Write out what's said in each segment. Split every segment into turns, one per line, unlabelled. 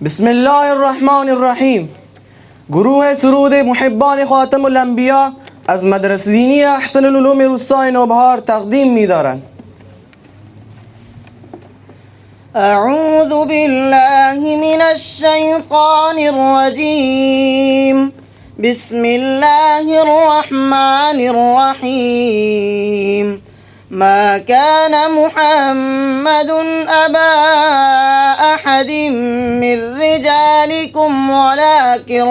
بسم الله الرحمن الرحیم. گروه سرود محبان خاتم الانبیا از مدرسه دینی احسن العلوم روستای نوبهار تقدیم می‌دارند.
اعوذ بالله من الشیطان الرجیم. بسم الله الرحمن الرحیم. ما كان محمد أبا أحد من رجالكم ولكن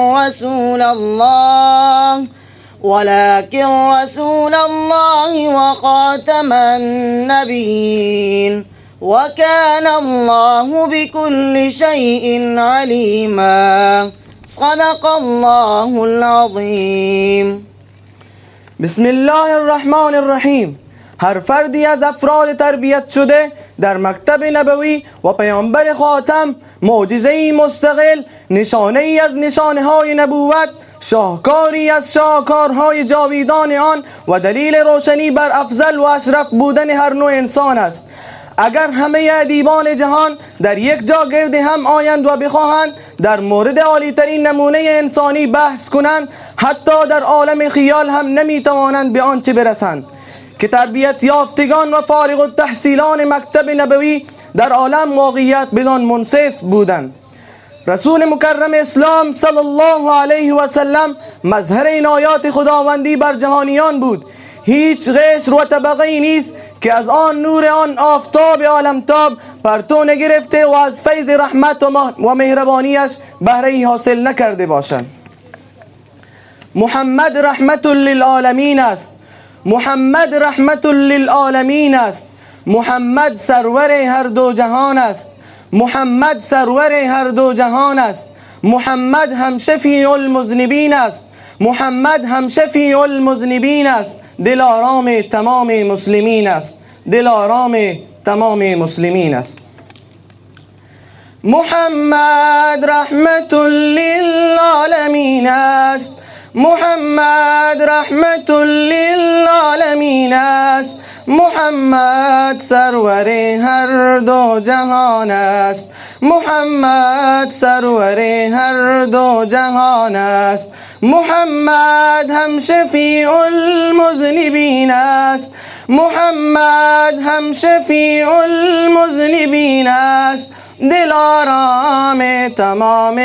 رسول الله وخاتم النبيين وكان الله بكل شيء عليما. صدق الله العظيم.
بسم الله الرحمن الرحیم. هر فردی از افراد تربیت شده در مکتب نبوی و پیامبر خاتم معجزه‌ای مستقل، نشانه‌ای از نشانه‌های نبوت، شاهکاری از شاهکارهای جاویدان آن و دلیل روشنی بر افضل و اشرف بودن هر نوع انسان است. اگر همه ادیبان جهان در یک جا گرد هم آیند و بخواهند در مورد عالی‌ترین نمونه انسانی بحث کنند، حتی در عالم خیال هم نمی‌توانند به آنچه برسند که تربیت یافتگان و فارغ التحصیلان مکتب نبوی در عالم واقعیت بدان منصف بودند. رسول مکرم اسلام صلی الله علیه و سلم مظهر عنایات خداوندی بر جهانیان بود. هیچ قشر و طبقه‌ای نیست که از آن نور آن آفتاب عالمتاب پرتو نگرفته و از فیض رحمت و مهربانیش بهره‌ای حاصل نکرده باشد. محمد رحمت للعالمین است. محمد رحمت للعالمین است. محمد سرور هر دو جهان است. محمد سرور هر دو جهان است. محمد هم شفیع المذنبین است. محمد هم شفیع المذنبین است. دل آرام تمام مسلمین است. دل آرام تمام مسلمین است. محمد رحمت للعالمین است. محمد رحمت للعالمین است. محمد سرور هر دو جهان است. محمد سرور هر دو جهان است. محمد هم شفیع المذنبین است. محمد هم شفیع المذنبین است. دل آرام تمام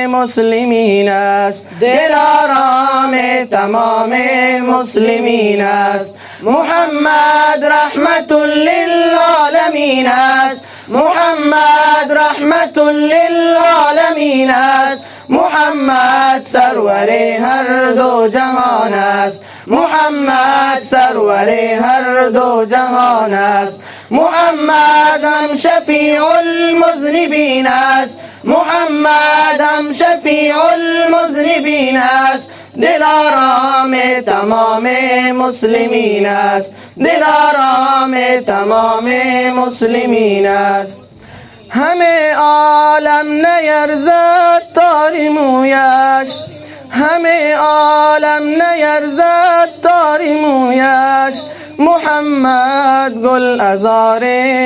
مسلمین است. دل آرام تمام مسلمین است. محمد رحمت للعالمین است. محمد رحمت للعالمین است. محمد سرور هر دو جهان است. محمد سرور هر دو جهان است. محمد هم شفیع المذنبین است. محمد هم شفیع المذنبین است. دل آرام تمام مسلمین است. دل آرام تمام مسلمین است. همه عالم نیرزد تار مویش. همه عالم نیرزد تار مویش. محمد گل ازار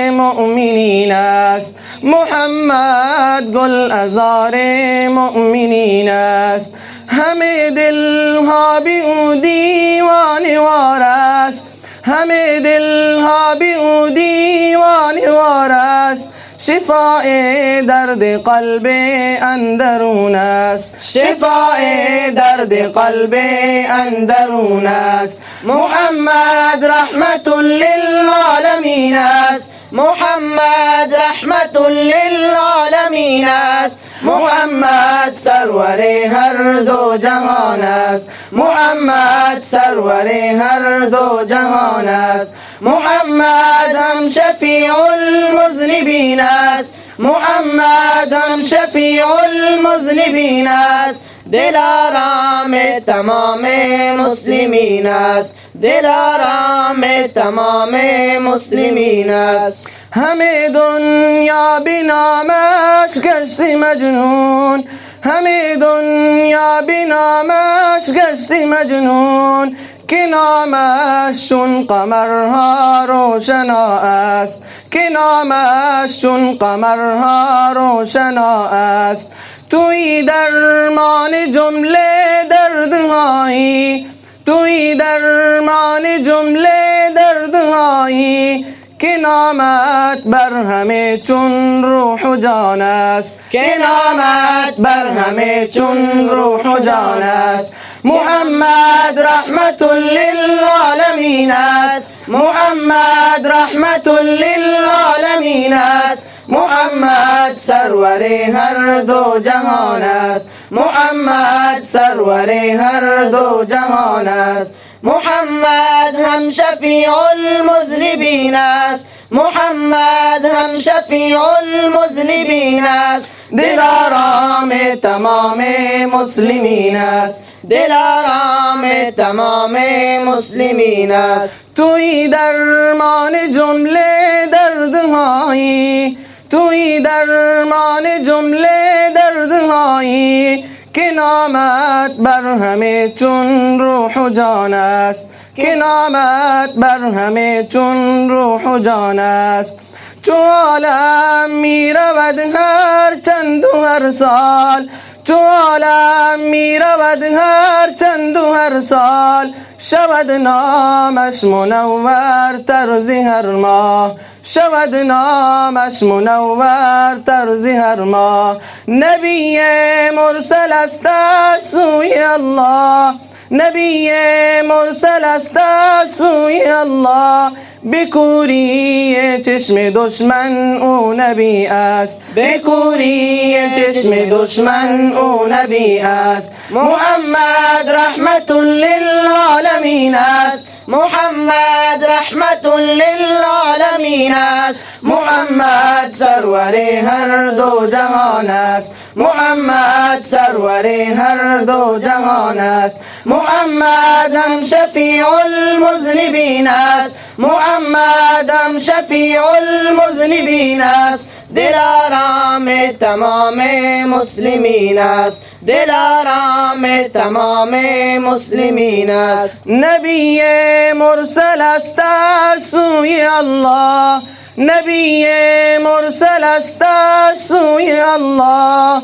مؤمنین است. محمد گل ازار مؤمنین است. همه دلها بی او دیوانه وار است. همه دلها بی او دیوانه وار است. شفای درد قلب اندرون است. شفای درد قلب اندرون است. محمد رحمت للعالمین است. محمد رحمت للعالمین است. محمد سرور هر دو جهان است. محمد سرور هر دو جهان است. محمد هم شفیع المذنبین است. محمد هم شفیع المذنبین است. دل آرام تمام مسلمین است. دل آرام تمام مسلمین است. همه دنیا به نامش گشتی مجنون. همه دنیا به نامش گشتی مجنون. که نامش چون قمرها روشنا است. که نامش چون قمرها روشنا است. توی درمان جمله دردهایی، توی درمان جمله دردهایی، که نامت بر همه چون روح و جان است، که نامت بر همه چون روح و جان است. محمد رحمت للعالمین است، محمد رحمت للعالمین است. محمد سرور هر دو جهان است، محمد سرور هر دو جهان است. محمد هم شفیع المذنبین است، محمد هم شفیع المذنبین است. دلارام تمام مسلمین است، دلارام تمام مسلمین است. توی درمان جمله دردهایی، توی درمان جمله دردهایی، که نامت بر همه چون روح و جان است، که نامت بر همه چون روح و جان است. چو عالم می رود هر چند و هر سال، چو عالم می رود هر چند و هر سال، شود نامش منور تر ز هر ماه، شود نامش منور تر ز هر ماه. نبی مرسل است از سوی الله، نبی مرسل است از سوی الله. بکوری چشم دشمن او نبی است، بکوری چشم دشمن او نبی است. محمد رحمت للعالمین است، محمد رحمت للعالمین است. محمد سرور هر دو جهان است، محمد سرور هر دو جهان است. محمد هم شفیع المذنبین است، محمد هم شفیع المذنبین است. دلارام تمام مسلمین است، دلارام تمام مسلمین است. نبی مرسل است از سوی الله، نبی مرسل است از سوی الله.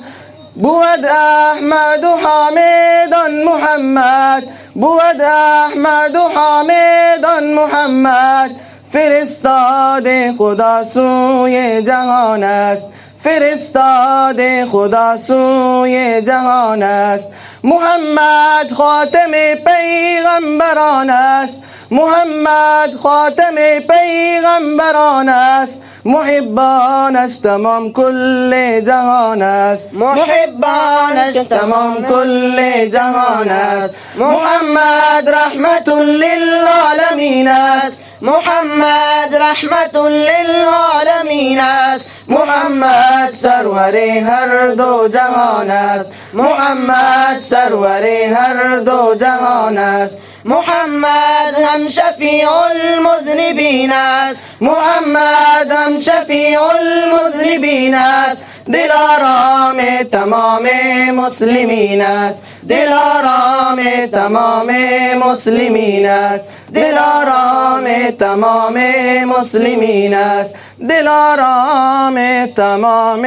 بود احمد و حامد آن محمد، بود احمد و حامد آن محمد. فرستاد خدا سوی جهان است، فرستاد خدا سوی جهان است. محمد خاتم پیغمبران است، محمد خاتم پیغمبران است. محبانش تمام کل جهان است، محبانش تمام کل جهان است. محمد رحمت للعالمین است، محمد رحمت للعالمین است. محمد سرور هر دو جهان است، محمد سرور هر دو جهان است. محمد هم شفیع المذنبین است، محمد هم شفیع المذنبین است. دلارام تمام مسلمین است، دلارام تمام مسلمین است. دلارام تمام مسلمین است، دلارام تمام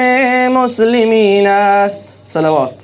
مسلمین است. صلوات.